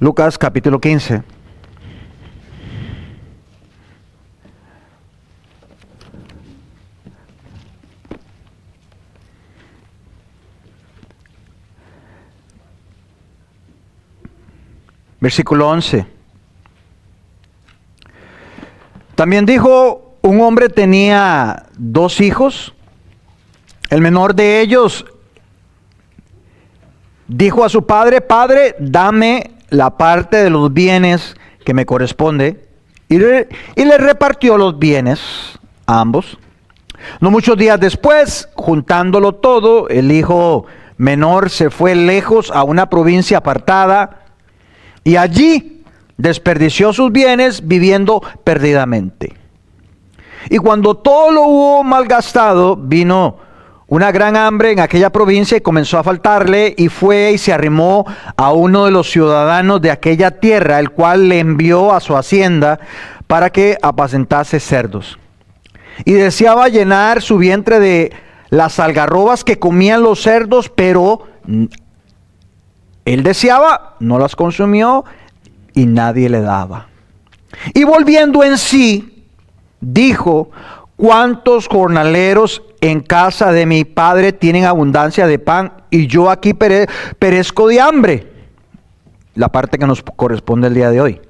Lucas capítulo 15. Versículo 11. También dijo, un hombre tenía 2 hijos. El menor de ellos dijo a su padre, Padre, dame la parte de los bienes que me corresponde. Y le repartió los bienes a ambos. No muchos días después, juntándolo todo, el hijo menor se fue lejos a una provincia apartada y allí desperdició sus bienes viviendo perdidamente. Y cuando todo lo hubo malgastado, vino una gran hambre en aquella provincia y comenzó a faltarle, y fue y se arrimó a uno de los ciudadanos de aquella tierra, el cual le envió a su hacienda para que apacentase cerdos. Y deseaba llenar su vientre de las algarrobas que comían los cerdos, pero él deseaba, no las consumió y nadie le daba. Y volviendo en sí, dijo, ¿cuántos jornaleros en casa de mi padre tienen abundancia de pan y yo aquí perezco de hambre? La parte que nos corresponde el día de hoy.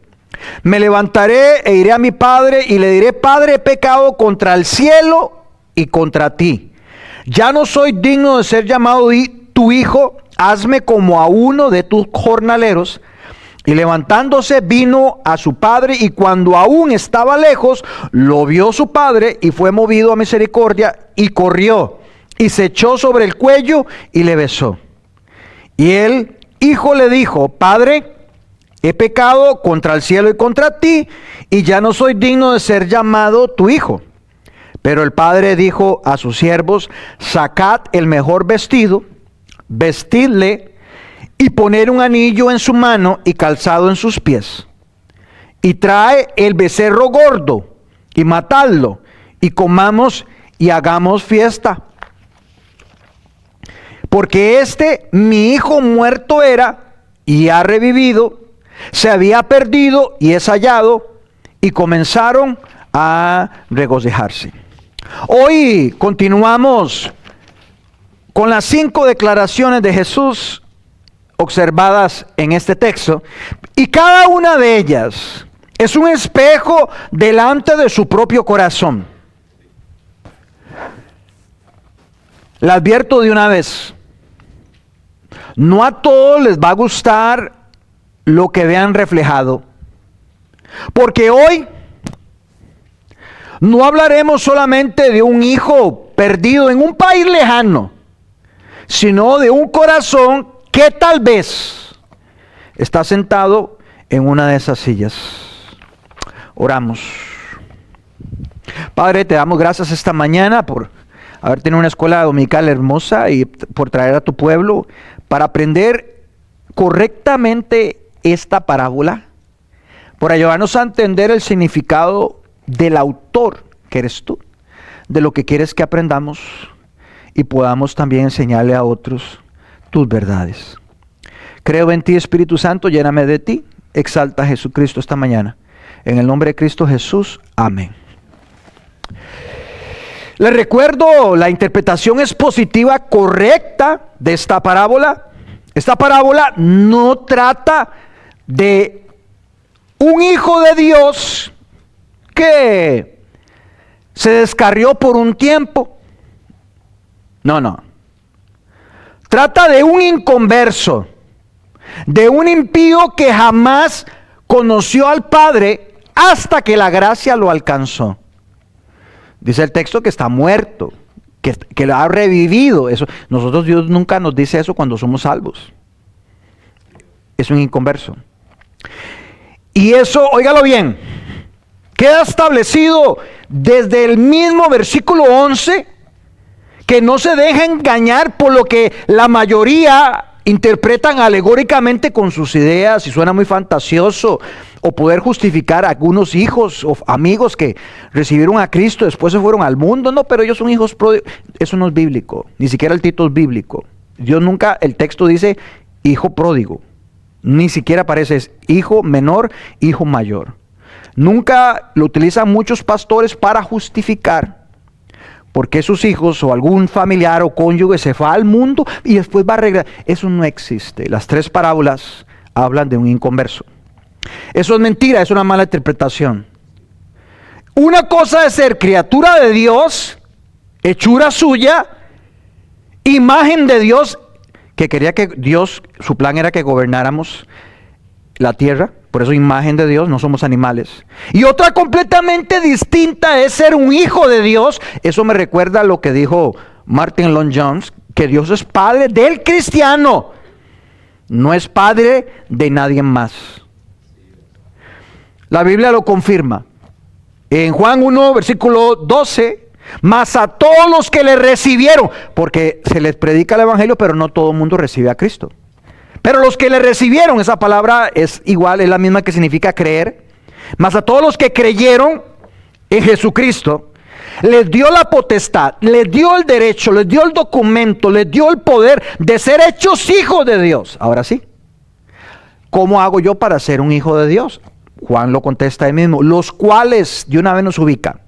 Me levantaré e iré a mi padre y le diré, Padre, he pecado contra el cielo y contra ti. Ya no soy digno de ser llamado tu hijo, hazme como a uno de tus jornaleros. Y levantándose vino a su padre, y cuando aún estaba lejos, lo vio su padre y fue movido a misericordia y corrió y se echó sobre el cuello y le besó. Y el hijo le dijo, Padre, he pecado contra el cielo y contra ti, y ya no soy digno de ser llamado tu hijo. Pero el padre dijo a sus siervos, sacad el mejor vestido, vestidle y poner un anillo en su mano y calzado en sus pies. Y trae el becerro gordo y matadlo, y comamos y hagamos fiesta. Porque mi hijo muerto era y ha revivido, se había perdido y es hallado, y comenzaron a regocijarse. Hoy continuamos con las 5 declaraciones de Jesús observadas en este texto, y cada una de ellas es un espejo delante de su propio corazón. Le advierto de una vez, no a todos les va a gustar lo que vean reflejado, porque hoy no hablaremos solamente de un hijo perdido en un país lejano, sino de un corazón que tal vez está sentado en una de esas sillas. Oramos. Padre, te damos gracias esta mañana por haber tenido una escuela dominical hermosa y por traer a tu pueblo para aprender correctamente esta parábola, por ayudarnos a entender el significado del autor, que eres tú, de lo que quieres que aprendamos y podamos también enseñarle a otros tus verdades. Creo en ti, Espíritu Santo, lléname de ti, exalta a Jesucristo esta mañana. En el nombre de Cristo Jesús, amén. Les recuerdo, la interpretación expositiva correcta de esta parábola. Esta parábola no trata de un hijo de Dios que se descarrió por un tiempo. No. Trata de un inconverso, de un impío que jamás conoció al Padre hasta que la gracia lo alcanzó. Dice el texto que está muerto, que lo ha revivido. Eso, nosotros, Dios nunca nos dice eso cuando somos salvos. Es un inconverso. Y eso, óigalo bien, queda establecido desde el mismo versículo 11, que no se deja engañar por lo que la mayoría interpretan alegóricamente con sus ideas, y suena muy fantasioso, o poder justificar a algunos hijos o amigos que recibieron a Cristo, después se fueron al mundo. No, pero ellos son hijos pródigos. Eso no es bíblico, ni siquiera el título es bíblico. Dios nunca, el texto dice hijo pródigo. Ni siquiera aparece, es hijo menor, hijo mayor. Nunca lo utilizan muchos pastores para justificar por qué sus hijos o algún familiar o cónyuge se fue al mundo y después va a regresar. Eso no existe. Las tres parábolas hablan de un inconverso. Eso es mentira, es una mala interpretación. Una cosa es ser criatura de Dios, hechura suya, imagen de Dios, que quería que Dios, su plan era que gobernáramos la tierra, por eso imagen de Dios, no somos animales. Y otra completamente distinta es ser un hijo de Dios. Eso me recuerda a lo que dijo Martin Lloyd-Jones, que Dios es padre del cristiano, no es padre de nadie más. La Biblia lo confirma. En Juan 1, versículo 12, mas a todos los que le recibieron, porque se les predica el evangelio, pero no todo el mundo recibe a Cristo. Pero los que le recibieron, esa palabra es igual, es la misma que significa creer. Mas a todos los que creyeron en Jesucristo, les dio la potestad, les dio el derecho, les dio el documento, les dio el poder de ser hechos hijos de Dios. Ahora sí, ¿cómo hago yo para ser un hijo de Dios? Juan lo contesta ahí mismo, los cuales, de una vez nos ubica,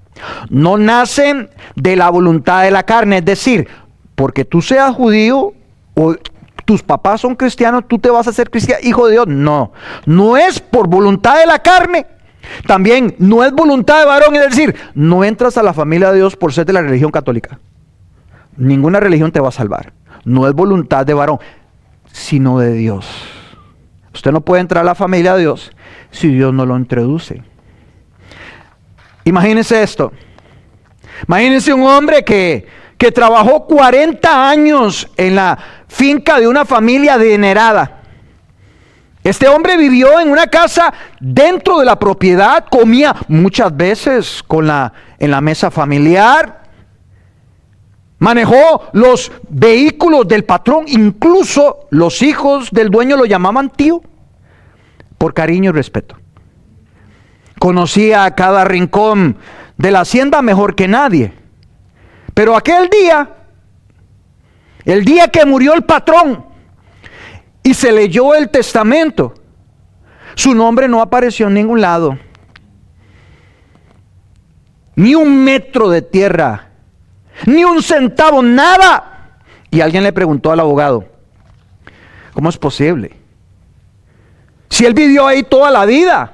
no nacen de la voluntad de la carne, es decir, porque tú seas judío o tus papás son cristianos, tú te vas a hacer cristiano, hijo de Dios. No, no es por voluntad de la carne. También no es voluntad de varón, es decir, no entras a la familia de Dios por ser de la religión católica. Ninguna religión te va a salvar. No es voluntad de varón, sino de Dios. Usted no puede entrar a la familia de Dios si Dios no lo introduce. Imagínense esto. Imagínense un hombre que trabajó 40 años en la finca de una familia adinerada. Este hombre vivió en una casa dentro de la propiedad, comía muchas veces en la mesa familiar, manejó los vehículos del patrón, incluso los hijos del dueño lo llamaban tío, por cariño y respeto. Conocía cada rincón de la hacienda mejor que nadie. Pero aquel día, el día que murió el patrón y se leyó el testamento, su nombre no apareció en ningún lado. Ni un metro de tierra, ni un centavo, nada. Y alguien le preguntó al abogado, ¿cómo es posible? Si él vivió ahí toda la vida.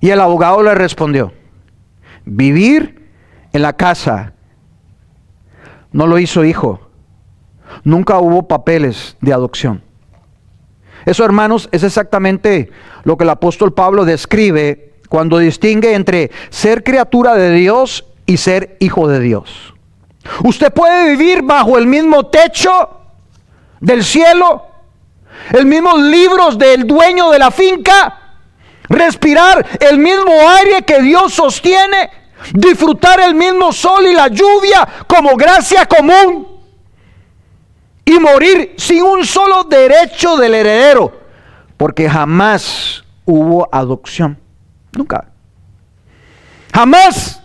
Y el abogado le respondió, vivir en la casa no lo hizo hijo. Nunca hubo papeles de adopción. Eso, hermanos, es exactamente lo que el apóstol Pablo describe cuando distingue entre ser criatura de Dios y ser hijo de Dios. Usted puede vivir bajo el mismo techo del cielo, el mismo libros del dueño de la finca, respirar el mismo aire que Dios sostiene, disfrutar el mismo sol y la lluvia como gracia común y morir sin un solo derecho del heredero, porque jamás hubo adopción, nunca. Jamás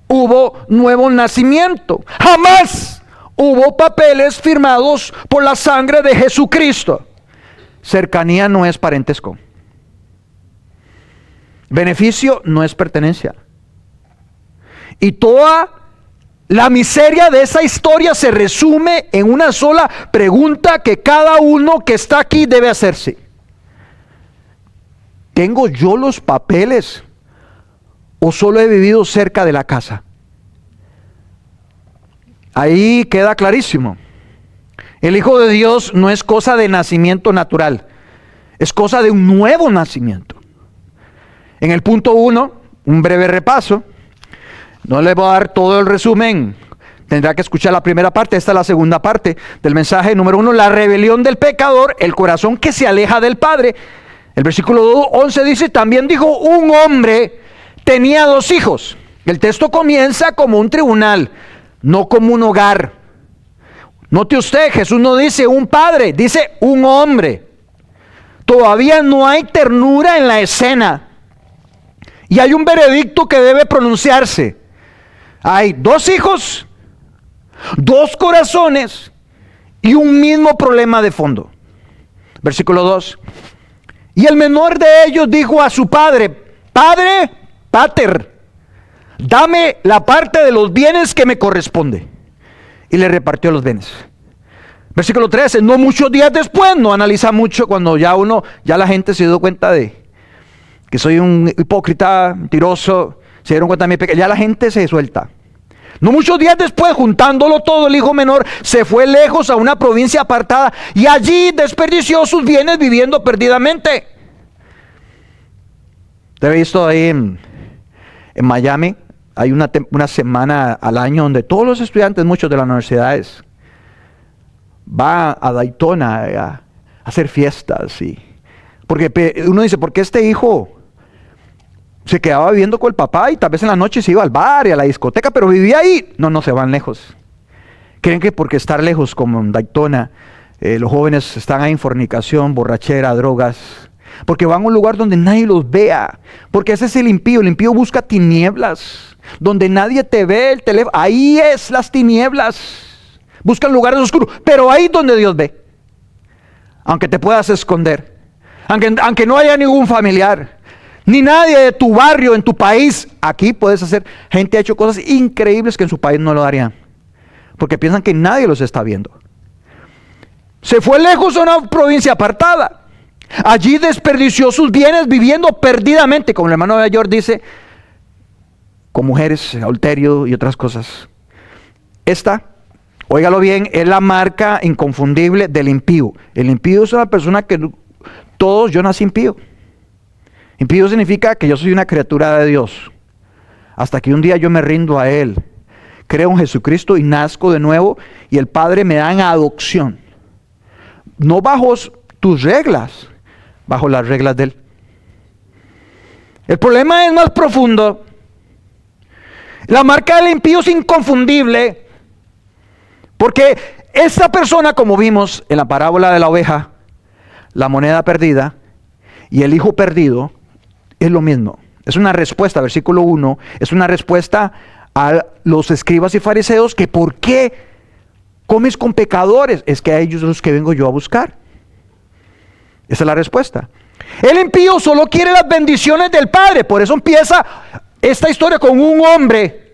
hubo nuevo nacimiento, jamás hubo papeles firmados por la sangre de Jesucristo. Cercanía no es parentesco. Beneficio no es pertenencia. Y toda la miseria de esa historia se resume en una sola pregunta que cada uno que está aquí debe hacerse. ¿Tengo yo los papeles o solo he vivido cerca de la casa? Ahí queda clarísimo. El Hijo de Dios no es cosa de nacimiento natural, es cosa de un nuevo nacimiento. En el punto 1, un breve repaso. No le voy a dar todo el resumen, tendrá que escuchar la primera parte, esta es la segunda parte del mensaje. Número 1, la rebelión del pecador, el corazón que se aleja del Padre. El versículo 11 dice, también dijo un hombre tenía 2 hijos. El texto comienza como un tribunal, no como un hogar. Note usted, Jesús no dice un padre, dice un hombre. Todavía no hay ternura en la escena. Y hay un veredicto que debe pronunciarse. Hay 2 hijos, 2 corazones y un mismo problema de fondo. Versículo 2. Y el menor de ellos dijo a su padre: Padre, pater, dame la parte de los bienes que me corresponde. Y le repartió los bienes. Versículo 13. No muchos días después, no analiza mucho, cuando ya la gente se dio cuenta de que soy un hipócrita, mentiroso, se dieron cuenta de mi pecado, ya la gente se suelta. No muchos días después, juntándolo todo, el hijo menor se fue lejos a una provincia apartada y allí desperdició sus bienes viviendo perdidamente. Te he visto ahí en Miami, hay una semana al año donde todos los estudiantes, muchos de las universidades, van a Daytona a hacer fiestas. Porque uno dice, ¿por qué este hijo se quedaba viviendo con el papá y tal vez en la noche se iba al bar y a la discoteca, pero vivía ahí? No se van lejos. Creen que porque estar lejos como en Daytona, los jóvenes están ahí en fornicación, borrachera, drogas, porque van a un lugar donde nadie los vea, porque ese es el impío busca tinieblas, donde nadie te ve, el teléfono, ahí es las tinieblas, buscan lugares oscuros, pero ahí donde Dios ve, aunque te puedas esconder, aunque no haya ningún familiar, ni nadie de tu barrio, en tu país. Aquí puedes hacer, gente ha hecho cosas increíbles que en su país no lo harían, porque piensan que nadie los está viendo. Se fue lejos a una provincia apartada, allí desperdició sus bienes viviendo perdidamente, como el hermano de York dice, con mujeres, adulterio y otras cosas. Esta, óigalo bien, es la marca inconfundible del impío. El impío es una persona que yo nací impío. Impío significa que yo soy una criatura de Dios, hasta que un día yo me rindo a Él, creo en Jesucristo y nazco de nuevo, y el Padre me da en adopción, no bajo tus reglas, bajo las reglas de Él. El problema es más profundo. La marca del impío es inconfundible, porque esta persona, como vimos en la parábola de la oveja, la moneda perdida y el hijo perdido, es lo mismo. Es una respuesta, versículo 1, es una respuesta a los escribas y fariseos que ¿por qué comes con pecadores? Es que a ellos los que vengo yo a buscar. Esa es la respuesta. El impío solo quiere las bendiciones del Padre, por eso empieza esta historia con un hombre.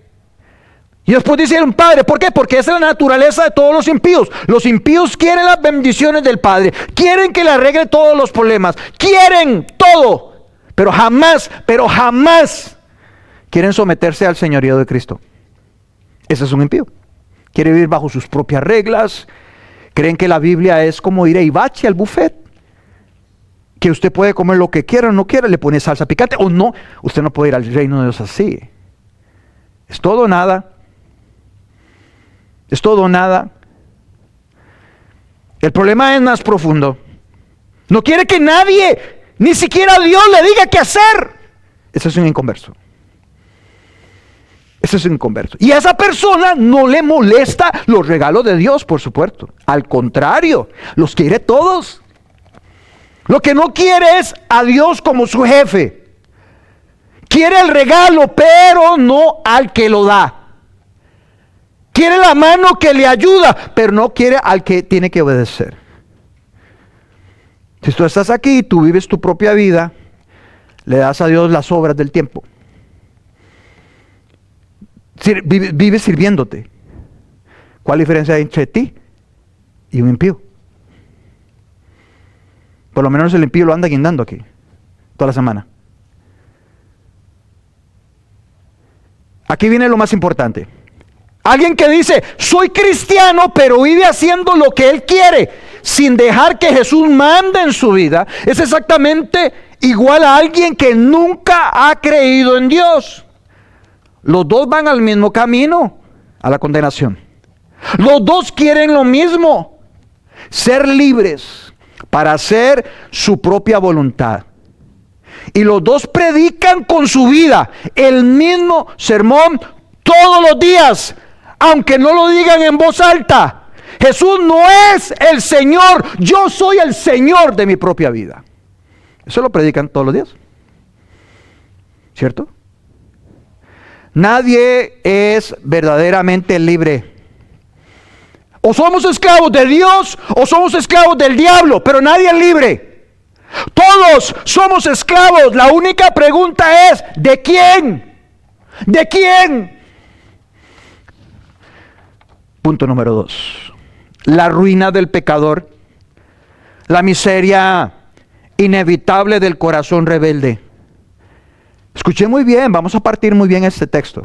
Y después dice un padre, ¿por qué? Porque esa es la naturaleza de todos los impíos. Los impíos quieren las bendiciones del Padre, quieren que le arregle todos los problemas, quieren todo. Pero jamás quieren someterse al señorío de Cristo. Ese es un impío. Quiere vivir bajo sus propias reglas. Creen que la Biblia es como ir a Ibachi al buffet, que usted puede comer lo que quiera o no quiera, le pone salsa picante o no. Usted no puede ir al reino de Dios así. Es todo o nada. Es todo o nada. El problema es más profundo. No quiere que nadie, ni siquiera Dios, le diga qué hacer. Ese es un inconverso. Ese es un inconverso. Y a esa persona no le molesta los regalos de Dios, por supuesto. Al contrario, los quiere todos. Lo que no quiere es a Dios como su jefe. Quiere el regalo, pero no al que lo da. Quiere la mano que le ayuda, pero no quiere al que tiene que obedecer. Si tú estás aquí y tú vives tu propia vida, le das a Dios las obras del tiempo. Vives sirviéndote. ¿Cuál diferencia hay entre ti y un impío? Por lo menos el impío lo anda guindando aquí toda la semana. Aquí viene lo más importante. Alguien que dice, soy cristiano, pero vive haciendo lo que él quiere, sin dejar que Jesús mande en su vida, es exactamente igual a alguien que nunca ha creído en Dios. Los dos van al mismo camino, a la condenación. Los dos quieren lo mismo, ser libres para hacer su propia voluntad. Y los dos predican con su vida el mismo sermón todos los días, aunque no lo digan en voz alta. Jesús no es el Señor, yo soy el Señor de mi propia vida. Eso lo predican todos los días, ¿cierto? Nadie es verdaderamente libre O somos esclavos de Dios o somos esclavos del diablo, pero nadie es libre. Todos somos esclavos. La única pregunta es, ¿de quién? ¿De quién? Punto número 2. La ruina del pecador. La miseria inevitable del corazón rebelde. Escuché muy bien, vamos a partir muy bien este texto.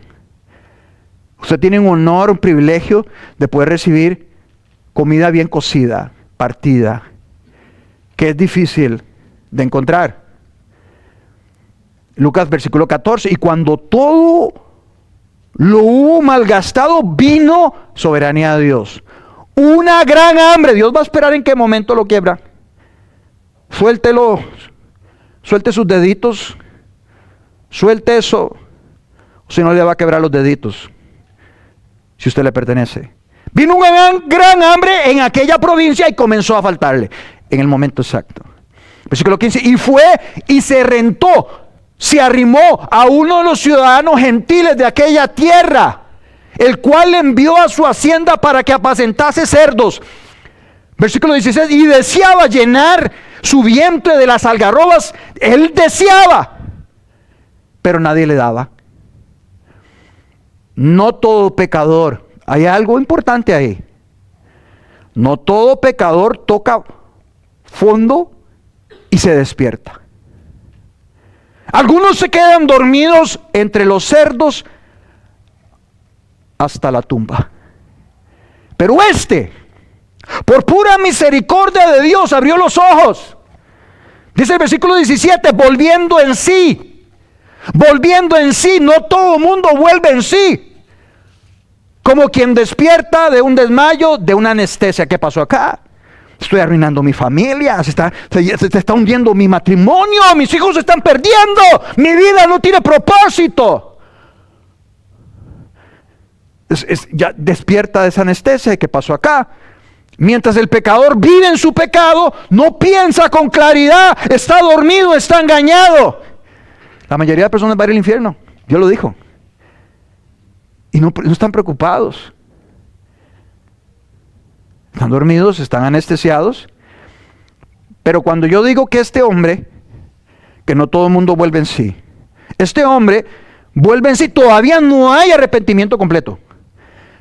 Usted tiene un honor, un privilegio de poder recibir comida bien cocida, partida, que es difícil de encontrar. Lucas versículo 14, y cuando todo lo hubo malgastado, vino soberanía de Dios. Una gran hambre. Dios va a esperar en qué momento lo quiebra. Suéltelo, suelte sus deditos, suelte eso, si no le va a quebrar los deditos, si usted le pertenece. Vino una gran hambre en aquella provincia y comenzó a faltarle en el momento exacto. Versículo 15, y fue y se rentó, se arrimó a uno de los ciudadanos gentiles de aquella tierra, el cual le envió a su hacienda para que apacentase cerdos. Versículo 16, y deseaba llenar su vientre de las algarrobas. Él deseaba, pero nadie le daba. No todo pecador, hay algo importante ahí. No todo pecador toca fondo y se despierta. Algunos se quedan dormidos entre los cerdos hasta la tumba. Pero por pura misericordia de Dios, abrió los ojos. Dice el versículo 17, volviendo en sí. Volviendo en sí, no todo mundo vuelve en sí. Como quien despierta de un desmayo, de una anestesia. ¿Qué pasó acá? Estoy arruinando mi familia, se está hundiendo mi matrimonio, mis hijos se están perdiendo, mi vida no tiene propósito. Ya despierta de esa anestesia. ¿Qué pasó acá? Mientras el pecador vive en su pecado, no piensa con claridad, está dormido, está engañado. La mayoría de personas va a ir al infierno, Dios lo dijo. Y no están preocupados. Están dormidos, están anestesiados. Pero cuando yo digo que este hombre, que no todo el mundo vuelve en sí, este hombre vuelve en sí, todavía no hay arrepentimiento completo.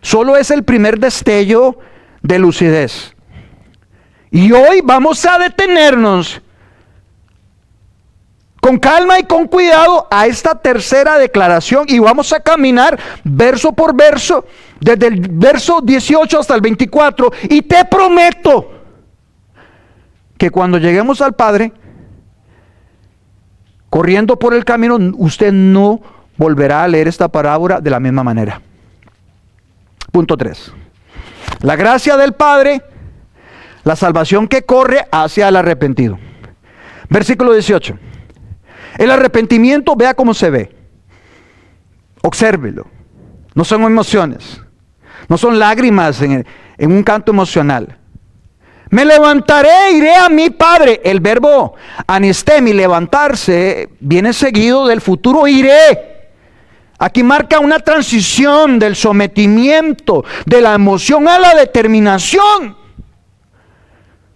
Solo es el primer destello de lucidez. Y hoy vamos a detenernos con calma y con cuidado a esta tercera declaración y vamos a caminar verso por verso, desde el verso 18 hasta el 24, y te prometo que cuando lleguemos al Padre, corriendo por el camino, usted no volverá a leer esta parábola de la misma manera. Punto 3. La gracia del Padre, la salvación que corre hacia el arrepentido. Versículo 18. El arrepentimiento, vea cómo se ve. Obsérvelo. No son emociones. No son lágrimas en un canto emocional. Me levantaré, iré a mi Padre. El verbo anistemi, levantarse, viene seguido del futuro iré. Aquí marca una transición del sometimiento, de la emoción a la determinación.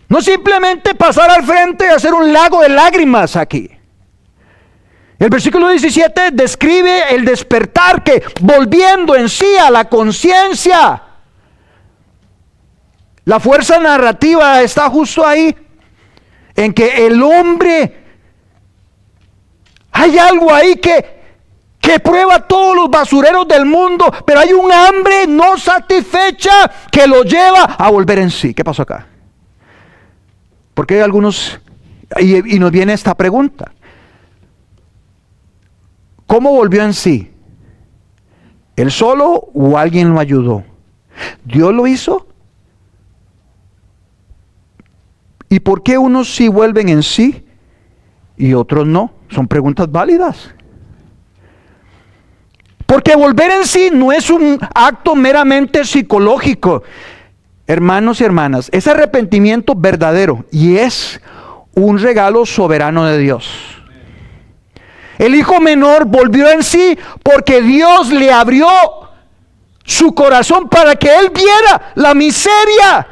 No simplemente pasar al frente y hacer un lago de lágrimas aquí. El versículo 17 describe el despertar que, volviendo en sí a la conciencia. La fuerza narrativa está justo ahí, en que el hombre, hay algo ahí que prueba todos los basureros del mundo, pero hay un hambre no satisfecha que lo lleva a volver en sí. ¿Qué pasó acá? Porque hay algunos, y nos viene esta pregunta: ¿cómo volvió en sí? ¿Él solo o alguien lo ayudó? ¿Dios lo hizo? ¿Y por qué unos sí vuelven en sí y otros no? Son preguntas válidas. Porque volver en sí no es un acto meramente psicológico. Hermanos y hermanas, es arrepentimiento verdadero y es un regalo soberano de Dios. El hijo menor volvió en sí porque Dios le abrió su corazón para que él viera la miseria,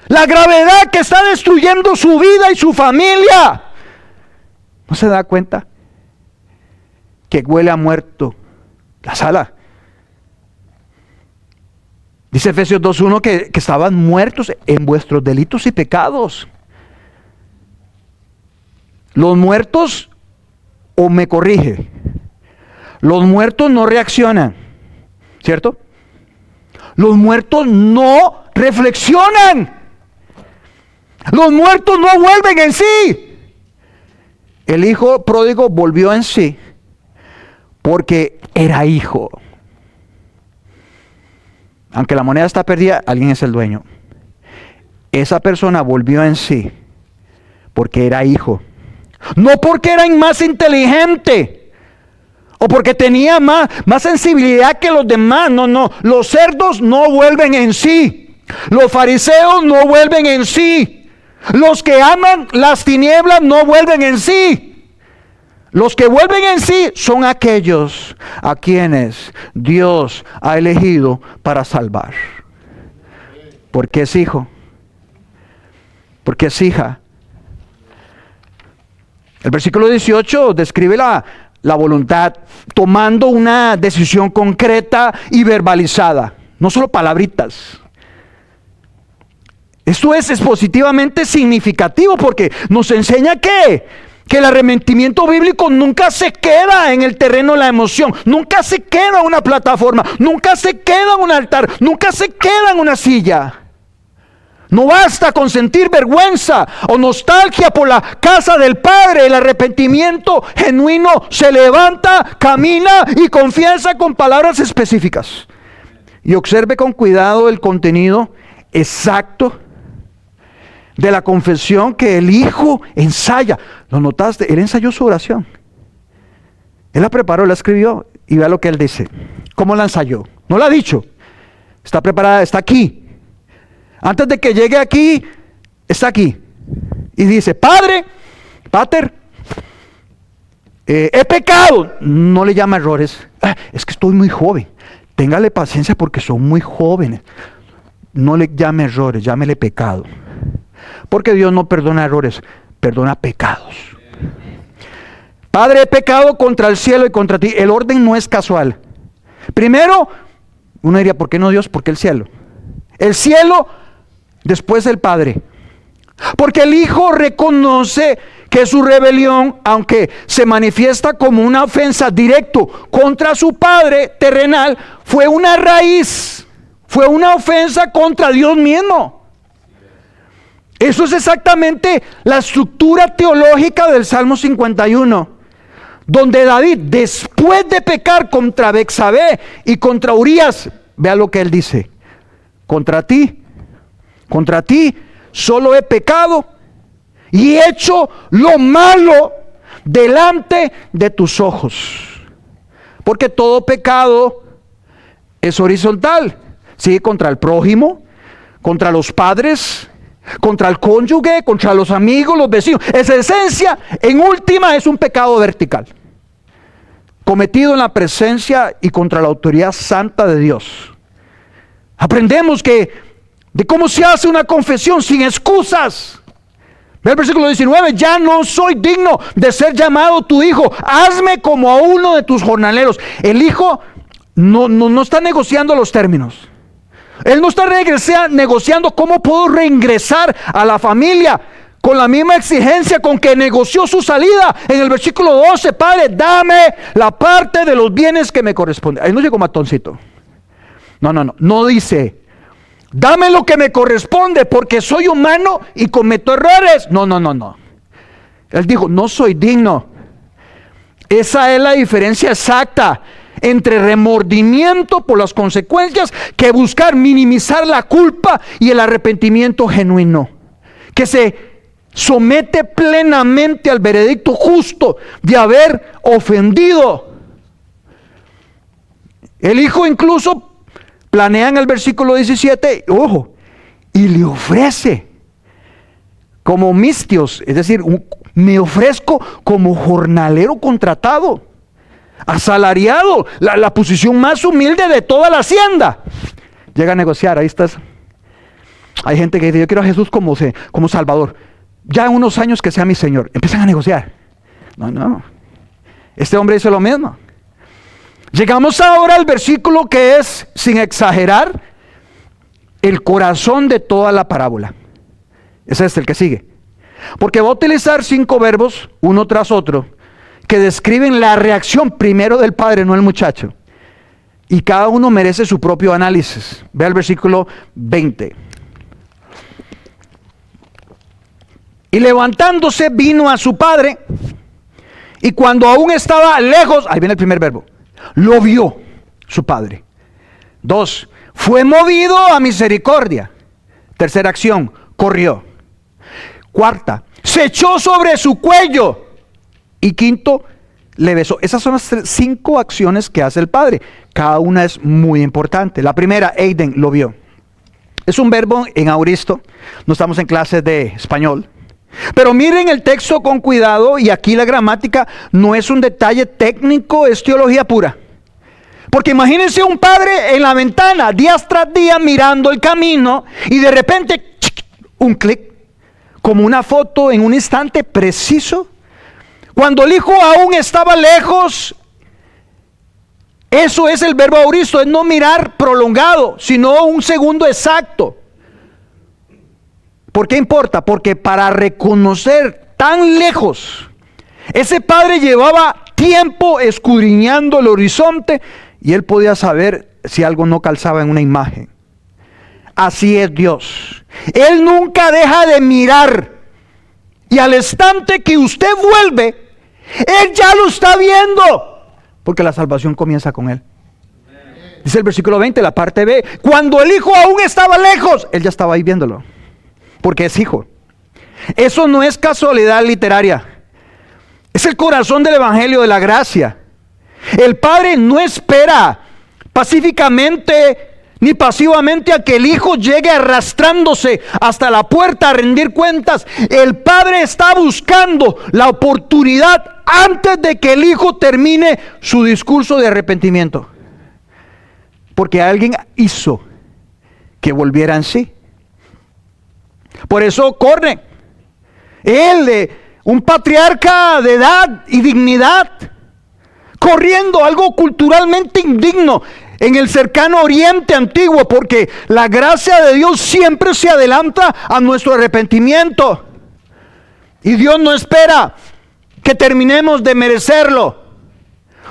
la gravedad que está destruyendo su vida y su familia. ¿No se da cuenta que huele a muerto la sala? Dice Efesios 2:1 que estaban muertos en vuestros delitos y pecados. Los muertos, o me corrige, los muertos no reaccionan, ¿cierto? Los muertos no reflexionan. Los muertos no vuelven en sí. El hijo pródigo volvió en sí porque era hijo. Aunque la moneda está perdida, alguien es el dueño. Esa persona volvió en sí porque era hijo. No porque era más inteligente o porque tenía más sensibilidad que los demás. No. Los cerdos no vuelven en sí. Los fariseos no vuelven en sí. Los que aman las tinieblas no vuelven en sí. Los que vuelven en sí son aquellos a quienes Dios ha elegido para salvar. Porque es hijo. Porque es hija. El versículo 18 describe la voluntad tomando una decisión concreta y verbalizada. No solo palabritas. Esto es expositivamente significativo porque nos enseña que el arrepentimiento bíblico nunca se queda en el terreno de la emoción, nunca se queda en una plataforma, nunca se queda en un altar, nunca se queda en una silla. No basta con sentir vergüenza o nostalgia por la casa del Padre. El arrepentimiento genuino se levanta, camina y confiesa con palabras específicas. Y observe con cuidado el contenido exacto de la confesión que el hijo ensaya. ¿Lo notaste? Él ensayó su oración. Él la preparó, la escribió y vea lo que él dice. ¿Cómo la ensayó? No la ha dicho. Está preparada, está aquí. Antes de que llegue aquí, está aquí. Y dice, Padre, Pater, he pecado. No le llama errores. Es que estoy muy joven. Téngale paciencia porque son muy jóvenes. No le llame errores, llámele pecado. Porque Dios no perdona errores, perdona pecados. Padre, he pecado contra el cielo y contra ti. El orden no es casual. Primero, uno diría, ¿por qué no Dios? ¿Por qué el cielo? El cielo, después el Padre. Porque el Hijo reconoce que su rebelión, aunque se manifiesta como una ofensa directa contra su Padre terrenal, fue una raíz, fue una ofensa contra Dios mismo. Eso es exactamente la estructura teológica del Salmo 51, donde David, después de pecar contra Betsabé y contra Urías, vea lo que él dice: contra ti solo he pecado y he hecho lo malo delante de tus ojos. Porque todo pecado es horizontal, ¿sí? Contra el prójimo, contra los padres, contra el cónyuge, contra los amigos, los vecinos. Esa esencia, en última, es un pecado vertical, cometido en la presencia y contra la autoridad santa de Dios. Aprendemos de cómo se hace una confesión sin excusas. Ve el versículo 19: ya no soy digno de ser llamado tu hijo, hazme como a uno de tus jornaleros. El hijo no está negociando los términos. Él no está negociando cómo puedo reingresar a la familia con la misma exigencia con que negoció su salida en el versículo 12. Padre, dame la parte de los bienes que me corresponde. Ahí no llegó matoncito. No dice, dame lo que me corresponde porque soy humano y cometo errores. No. Él dijo, no soy digno. Esa es la diferencia exacta entre remordimiento por las consecuencias que buscar minimizar la culpa y el arrepentimiento genuino, que se somete plenamente al veredicto justo de haber ofendido. El hijo incluso planea en el versículo 17, ojo, y le ofrece como mistios, es decir, me ofrezco como jornalero contratado, asalariado, la posición más humilde de toda la hacienda. Llega a negociar, ahí estás. Hay gente que dice, yo quiero a Jesús como Salvador. Ya en unos años que sea mi Señor. Empiezan a negociar. No. Este hombre dice lo mismo. Llegamos ahora al versículo que es, sin exagerar, el corazón de toda la parábola. Es el que sigue. Porque va a utilizar 5 verbos, uno tras otro, que describen la reacción primero del padre, no el muchacho. Y cada uno merece su propio análisis. Ve al versículo 20. Y levantándose vino a su padre, y cuando aún estaba lejos, ahí viene el primer verbo, lo vio su padre. 2, fue movido a misericordia. Tercera acción, corrió. 4, se echó sobre su cuello. Y 5, le besó. Esas son las 5 acciones que hace el padre. Cada una es muy importante. La primera, eiden, lo vio. Es un verbo en auristo. No estamos en clases de español. Pero miren el texto con cuidado, y aquí la gramática no es un detalle técnico, es teología pura. Porque imagínense un padre en la ventana, días tras día mirando el camino, y de repente, un clic, como una foto en un instante preciso. Cuando el hijo aún estaba lejos, eso es el verbo auristo, es no mirar prolongado, sino un segundo exacto. ¿Por qué importa? Porque para reconocer tan lejos, ese padre llevaba tiempo escudriñando el horizonte y él podía saber si algo no calzaba en una imagen. Así es Dios. Él nunca deja de mirar. Y al instante que usted vuelve, Él ya lo está viendo. Porque la salvación comienza con Él. Dice el versículo 20, la parte B. Cuando el hijo aún estaba lejos, Él ya estaba ahí viéndolo. Porque es hijo. Eso no es casualidad literaria. Es el corazón del evangelio de la gracia. El padre no espera pacíficamente ni pasivamente a que el hijo llegue arrastrándose hasta la puerta a rendir cuentas. El padre está buscando la oportunidad antes de que el hijo termine su discurso de arrepentimiento. Porque alguien hizo que volviera en sí. Por eso corre. Él, un patriarca de edad y dignidad, corriendo, algo culturalmente indigno en el cercano Oriente Antiguo, porque la gracia de Dios siempre se adelanta a nuestro arrepentimiento. Y Dios no espera que terminemos de merecerlo.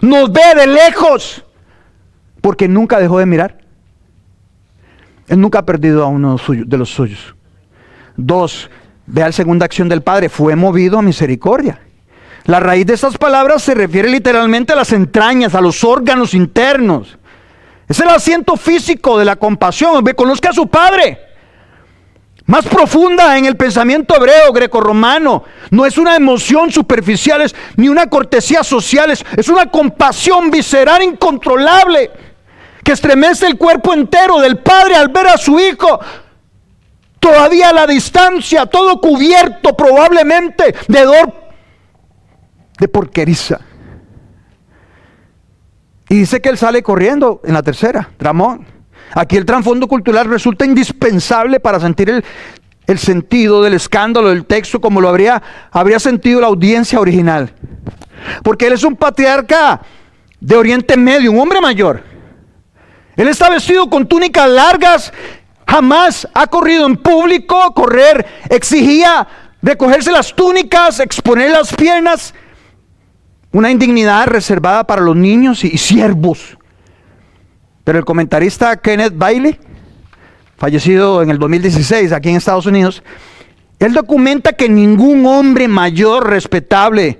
Nos ve de lejos, porque nunca dejó de mirar. Él nunca ha perdido a uno de los suyos. 2, vea la segunda acción del Padre, fue movido a misericordia. La raíz de esas palabras se refiere literalmente a las entrañas, a los órganos internos. Es el asiento físico de la compasión. Conozca a su Padre. Más profunda en el pensamiento hebreo, grecorromano. No es una emoción superficial, ni una cortesía social. Es una compasión visceral incontrolable que estremece el cuerpo entero del Padre al ver a su Hijo. Todavía a la distancia, todo cubierto probablemente de hedor de porqueriza. Y dice que él sale corriendo en la tercera, Ramón. Aquí el trasfondo cultural resulta indispensable para sentir el sentido del escándalo del texto como lo habría sentido la audiencia original. Porque él es un patriarca de Oriente Medio, un hombre mayor. Él está vestido con túnicas largas. Jamás ha corrido en público. Correr exigía recogerse las túnicas, exponer las piernas. Una indignidad reservada para los niños y siervos. Pero el comentarista Kenneth Bailey, fallecido en el 2016 aquí en Estados Unidos, él documenta que ningún hombre mayor respetable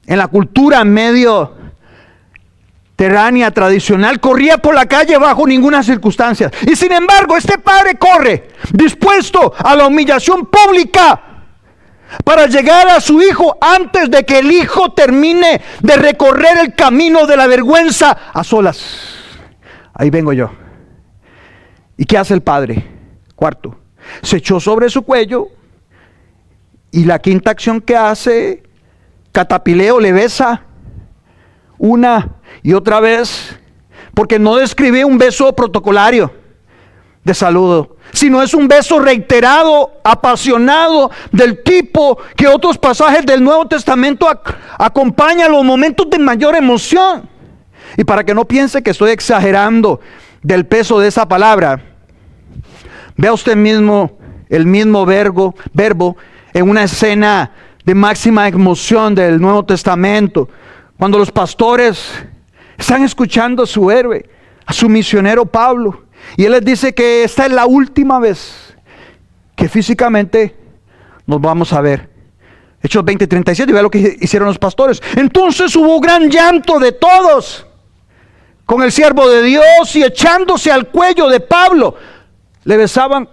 en la cultura mediterránea tradicional corría por la calle bajo ninguna circunstancia. Y sin embargo, este padre corre dispuesto a la humillación pública para llegar a su hijo antes de que el hijo termine de recorrer el camino de la vergüenza a solas. Ahí vengo yo. ¿Y qué hace el padre? 4, se echó sobre su cuello. Y la quinta acción que hace, catapileo, le besa una y otra vez, porque no describe un beso protocolario, de saludo, sino es un beso reiterado, apasionado, del tipo que otros pasajes del Nuevo Testamento acompañan los momentos de mayor emoción. Y para que no piense que estoy exagerando del peso de esa palabra, vea usted mismo el mismo verbo en una escena de máxima emoción del Nuevo Testamento, cuando los pastores están escuchando a su héroe, a su misionero Pablo, y él les dice que esta es la última vez que físicamente nos vamos a ver. Hechos 20:37, y vea lo que hicieron los pastores. Entonces hubo gran llanto de todos con el siervo de Dios, y echándose al cuello de Pablo, le besaban.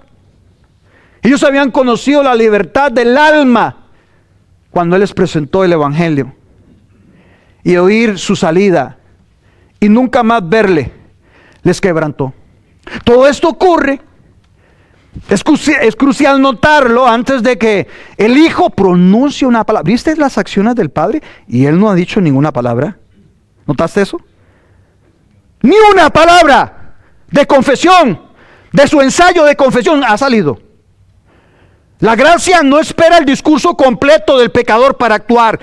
Ellos habían conocido la libertad del alma cuando él les presentó el evangelio, y oír su salida y nunca más verle les quebrantó. Todo esto ocurre, es crucial notarlo antes de que el Hijo pronuncie una palabra. ¿Viste las acciones del Padre? Y él no ha dicho ninguna palabra. ¿Notaste eso? Ni una palabra de confesión, de su ensayo de confesión ha salido. La gracia no espera el discurso completo del pecador para actuar.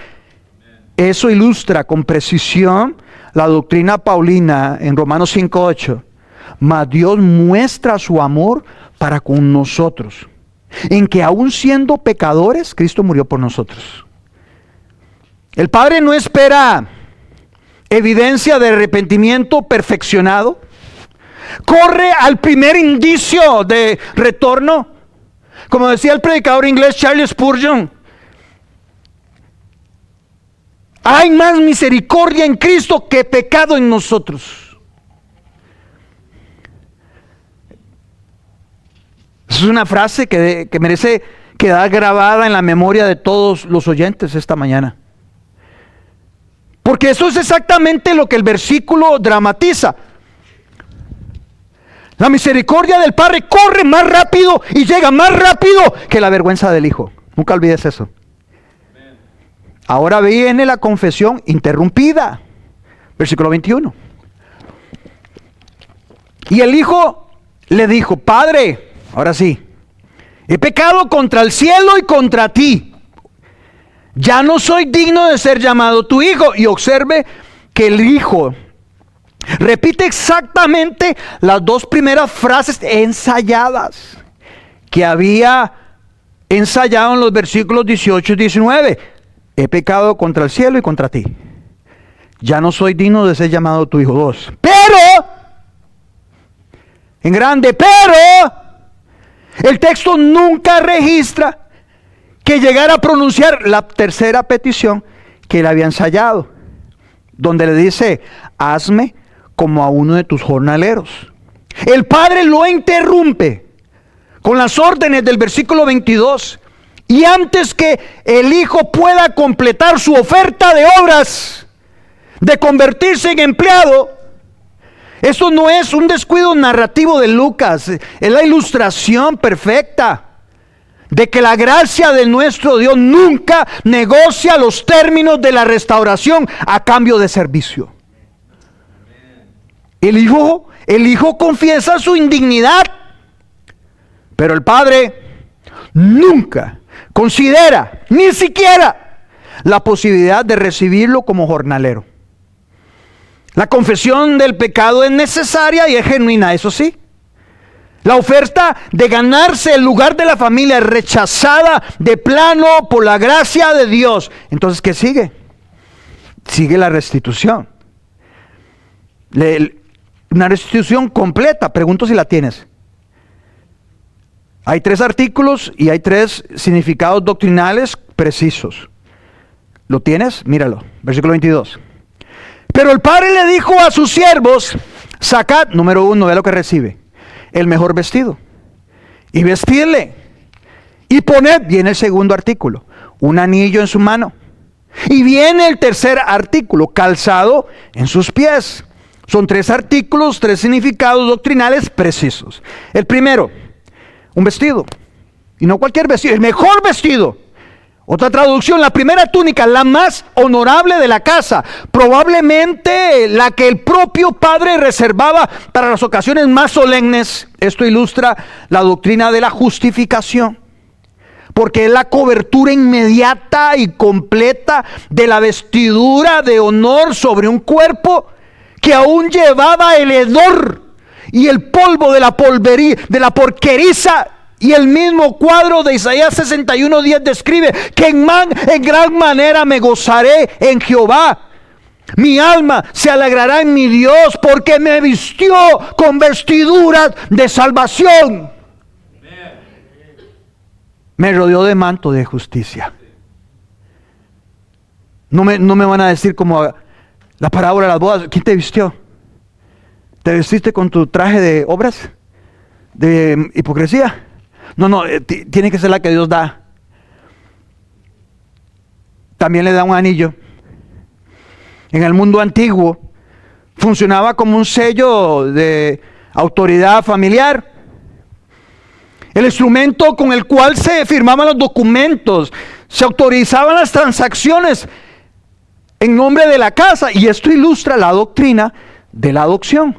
Eso ilustra con precisión la doctrina paulina en Romanos 5:8. Mas Dios muestra su amor para con nosotros, en que aun siendo pecadores, Cristo murió por nosotros. El Padre no espera evidencia de arrepentimiento perfeccionado. Corre al primer indicio de retorno. Como decía el predicador inglés Charles Spurgeon, hay más misericordia en Cristo que pecado en nosotros. Es una frase que merece quedar grabada en la memoria de todos los oyentes esta mañana. Porque eso es exactamente lo que el versículo dramatiza. La misericordia del Padre corre más rápido y llega más rápido que la vergüenza del Hijo. Nunca olvides eso. Ahora viene la confesión interrumpida. Versículo 21. Y el Hijo le dijo: Padre, ahora sí, he pecado contra el cielo y contra ti. Ya no soy digno de ser llamado tu hijo. Y observe que el Hijo repite exactamente las dos primeras frases ensayadas que había ensayado en los versículos 18 y 19. He pecado contra el cielo y contra ti. Ya no soy digno de ser llamado tu hijo. 2. Pero, en grande, pero, el texto nunca registra que llegara a pronunciar la tercera petición que él había ensayado, donde le dice: hazme como a uno de tus jornaleros. El Padre lo interrumpe con las órdenes del versículo 22. Y antes que el Hijo pueda completar su oferta de obras, de convertirse en empleado, eso no es un descuido narrativo de Lucas, es la ilustración perfecta de que la gracia de nuestro Dios nunca negocia los términos de la restauración a cambio de servicio. El hijo confiesa su indignidad, pero el Padre nunca considera ni siquiera la posibilidad de recibirlo como jornalero. La confesión del pecado es necesaria y es genuina, eso sí. La oferta de ganarse el lugar de la familia es rechazada de plano por la gracia de Dios. Entonces, ¿qué sigue? Sigue la restitución. Una restitución completa. Pregunto si la tienes. Hay 3 artículos y hay 3 significados doctrinales precisos. ¿Lo tienes? Míralo. Versículo 22. Pero el Padre le dijo a sus siervos: sacad, número 1, vea lo que recibe, el mejor vestido, y vestirle, y poned, viene el segundo artículo, un anillo en su mano, y viene el tercer artículo, calzado en sus pies. Son 3 artículos, 3 significados doctrinales precisos. El primero, un vestido, y no cualquier vestido, el mejor vestido, Otra traducción, la primera túnica, la más honorable de la casa, probablemente la que el propio padre reservaba para las ocasiones más solemnes. Esto ilustra la doctrina de la justificación, porque es la cobertura inmediata y completa de la vestidura de honor sobre un cuerpo que aún llevaba el hedor y el polvo de la porqueriza. Y el mismo cuadro de Isaías 61:10 describe que en gran manera me gozaré en Jehová. Mi alma se alegrará en mi Dios, porque me vistió con vestiduras de salvación. Me rodeó de manto de justicia. No me van a decir como la parábola de las bodas. ¿Quién te vistió? ¿Te vestiste con tu traje de obras? ¿De hipocresía? No, tiene que ser la que Dios da. También le da un anillo. En el mundo antiguo funcionaba como un sello de autoridad familiar. El instrumento con el cual se firmaban los documentos, se autorizaban las transacciones en nombre de la casa. Y esto ilustra la doctrina de la adopción.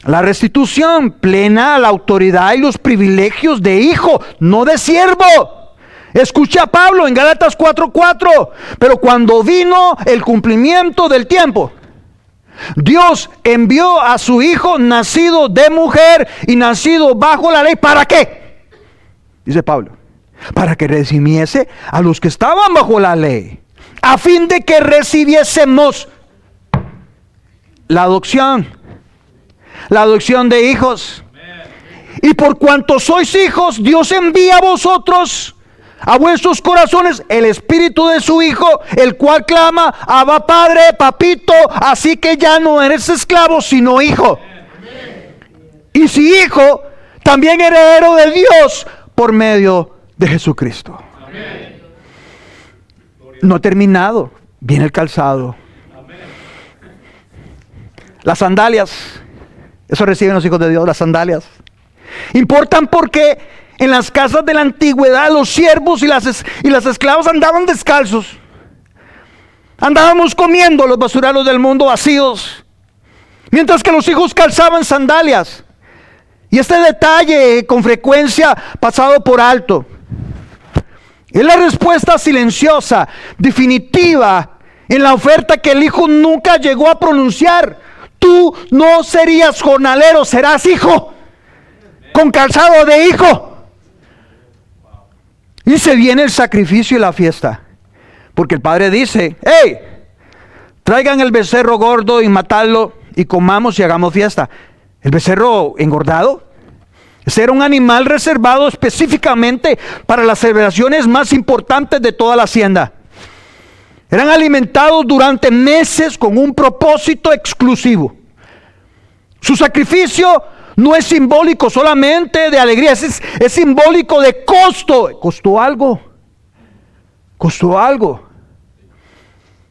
La restitución plena a la autoridad y los privilegios de hijo, no de siervo. Escucha a Pablo en Gálatas 4:4. Pero cuando vino el cumplimiento del tiempo, Dios envió a su hijo nacido de mujer y nacido bajo la ley. ¿Para qué? Dice Pablo. Para que redimiese a los que estaban bajo la ley, a fin de que recibiésemos la adopción de hijos. Y por cuanto sois hijos, Dios envía a vosotros, a vuestros corazones, el espíritu de su Hijo, el cual clama: Abba Padre, papito. Así que ya no eres esclavo, sino hijo. Y si hijo, también heredero de Dios por medio de Jesucristo. No ha terminado. Viene el calzado. Las sandalias. Eso reciben los hijos de Dios, las sandalias. Importan porque en las casas de la antigüedad los siervos y las esclavas andaban descalzos. Andábamos comiendo los basureros del mundo vacíos, mientras que los hijos calzaban sandalias. Y este detalle con frecuencia pasado por alto. Es la respuesta silenciosa, definitiva, en la oferta que el hijo nunca llegó a pronunciar. Tú no serías jornalero, serás hijo, con calzado de hijo. Y se viene el sacrificio y la fiesta, porque el padre dice: hey, traigan el becerro gordo y matadlo y comamos y hagamos fiesta. El becerro engordado, ese era un animal reservado específicamente para las celebraciones más importantes de toda la hacienda. Eran alimentados durante meses con un propósito exclusivo. Su sacrificio no es simbólico solamente de alegría, es simbólico de costo. Costó algo. Costó algo.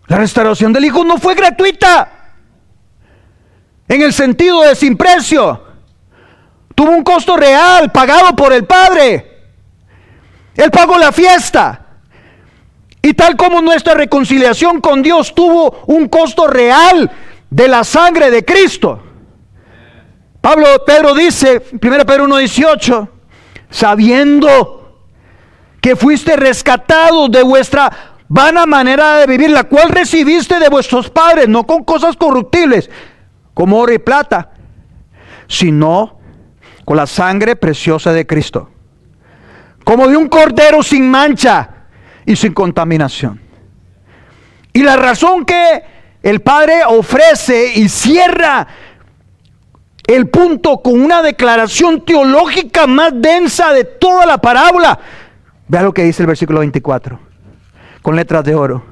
La restauración del hijo no fue gratuita, en el sentido de sin precio. Tuvo un costo real, pagado por el Padre. Él pagó la fiesta. Y tal como nuestra reconciliación con Dios tuvo un costo real de la sangre de Cristo. Pedro dice, 1 Pedro 1:18, sabiendo que fuiste rescatados de vuestra vana manera de vivir, la cual recibiste de vuestros padres, no con cosas corruptibles, como oro y plata, sino con la sangre preciosa de Cristo, como de un cordero sin mancha y sin contaminación. Y la razón que el Padre ofrece y cierra el punto con una declaración teológica más densa de toda la parábola. Vea lo que dice el versículo 24, con letras de oro.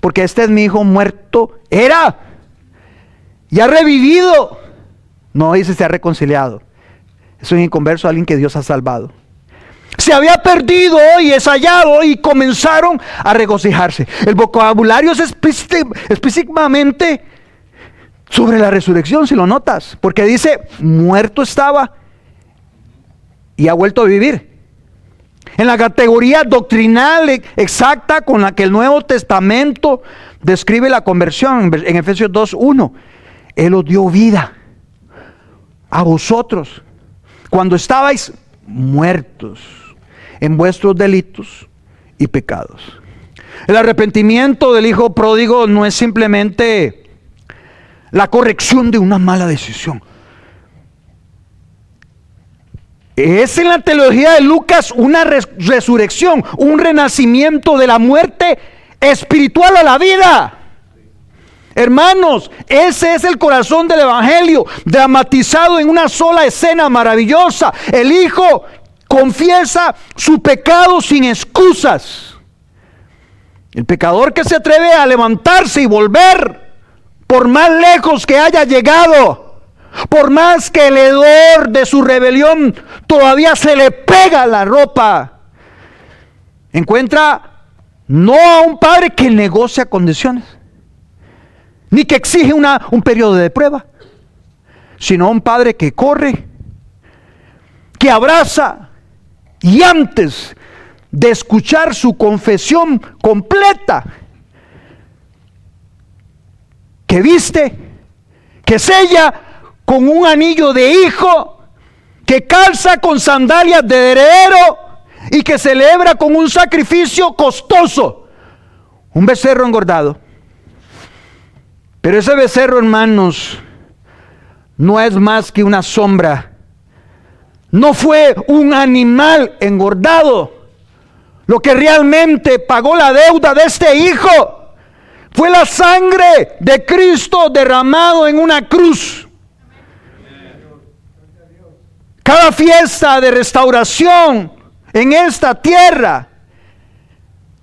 Porque este es mi hijo muerto, era, y ha revivido. No dice se ha reconciliado. Es un inconverso, alguien que Dios ha salvado. Se había perdido y es hallado, y comenzaron a regocijarse. El vocabulario es específicamente sobre la resurrección, si lo notas, porque dice muerto estaba y ha vuelto a vivir. en la categoría doctrinal exacta con la que el Nuevo Testamento describe la conversión, en Efesios 2:1. Él os dio vida a vosotros cuando estabais muertos en vuestros delitos y pecados. El arrepentimiento del hijo pródigo no es simplemente la corrección de una mala decisión. Es en la teología de Lucas una resurrección, un renacimiento de la muerte espiritual a la vida. Hermanos, ese es el corazón del Evangelio, dramatizado en una sola escena maravillosa. El hijo confiesa su pecado sin excusas. El pecador que se atreve a levantarse y volver, por más lejos que haya llegado, por más que el hedor de su rebelión todavía se le pega la ropa, encuentra no a un padre que negocia condiciones, ni que exige un periodo de prueba, sino a un padre que corre, que abraza, y antes de escuchar su confesión completa, que viste, que sella con un anillo de hijo, que calza con sandalias de heredero y que celebra con un sacrificio costoso, un becerro engordado. Pero ese becerro, hermanos, no es más que una sombra. No fue un animal engordado. Lo que realmente pagó la deuda de este hijo fue la sangre de Cristo derramado en una cruz. Cada fiesta de restauración en esta tierra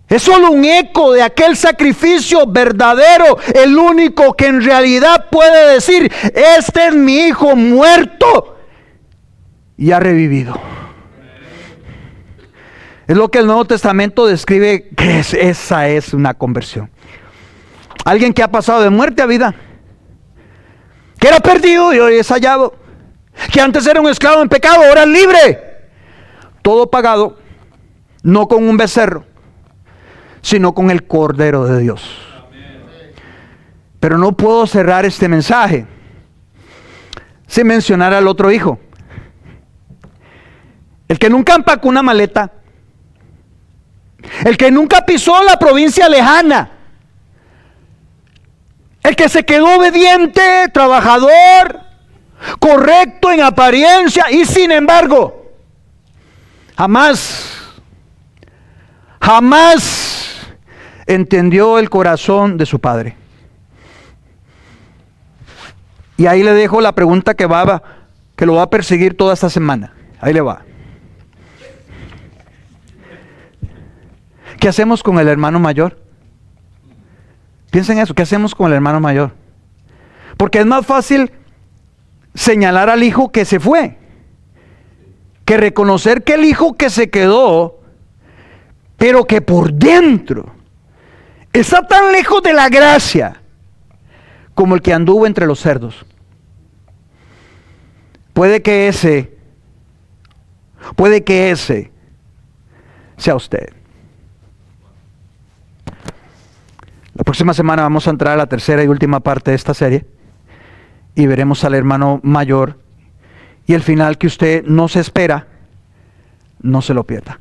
es solo un eco de aquel sacrificio verdadero, el único que en realidad puede decir: este es mi hijo muerto y ha revivido. Es lo que el Nuevo Testamento describe que esa es una conversión. Alguien que ha pasado de muerte a vida, que era perdido y hoy es hallado, que antes era un esclavo en pecado, ahora es libre. Todo pagado, no con un becerro, sino con el Cordero de Dios. Pero no puedo cerrar este mensaje sin mencionar al otro hijo, el que nunca empacó una maleta, el que nunca pisó la provincia lejana, el que se quedó obediente, trabajador, correcto en apariencia, y sin embargo jamás entendió el corazón de su padre. Y ahí le dejo la pregunta que lo va a perseguir toda esta semana. Ahí le va. ¿Qué hacemos con el hermano mayor? Piensen eso, ¿qué hacemos con el hermano mayor? Porque es más fácil señalar al hijo que se fue, que reconocer que el hijo que se quedó, pero que por dentro está tan lejos de la gracia como el que anduvo entre los cerdos. Puede que ese sea usted. La próxima semana vamos a entrar a la tercera y última parte de esta serie y veremos al hermano mayor, y el final que usted no se espera, no se lo pierda.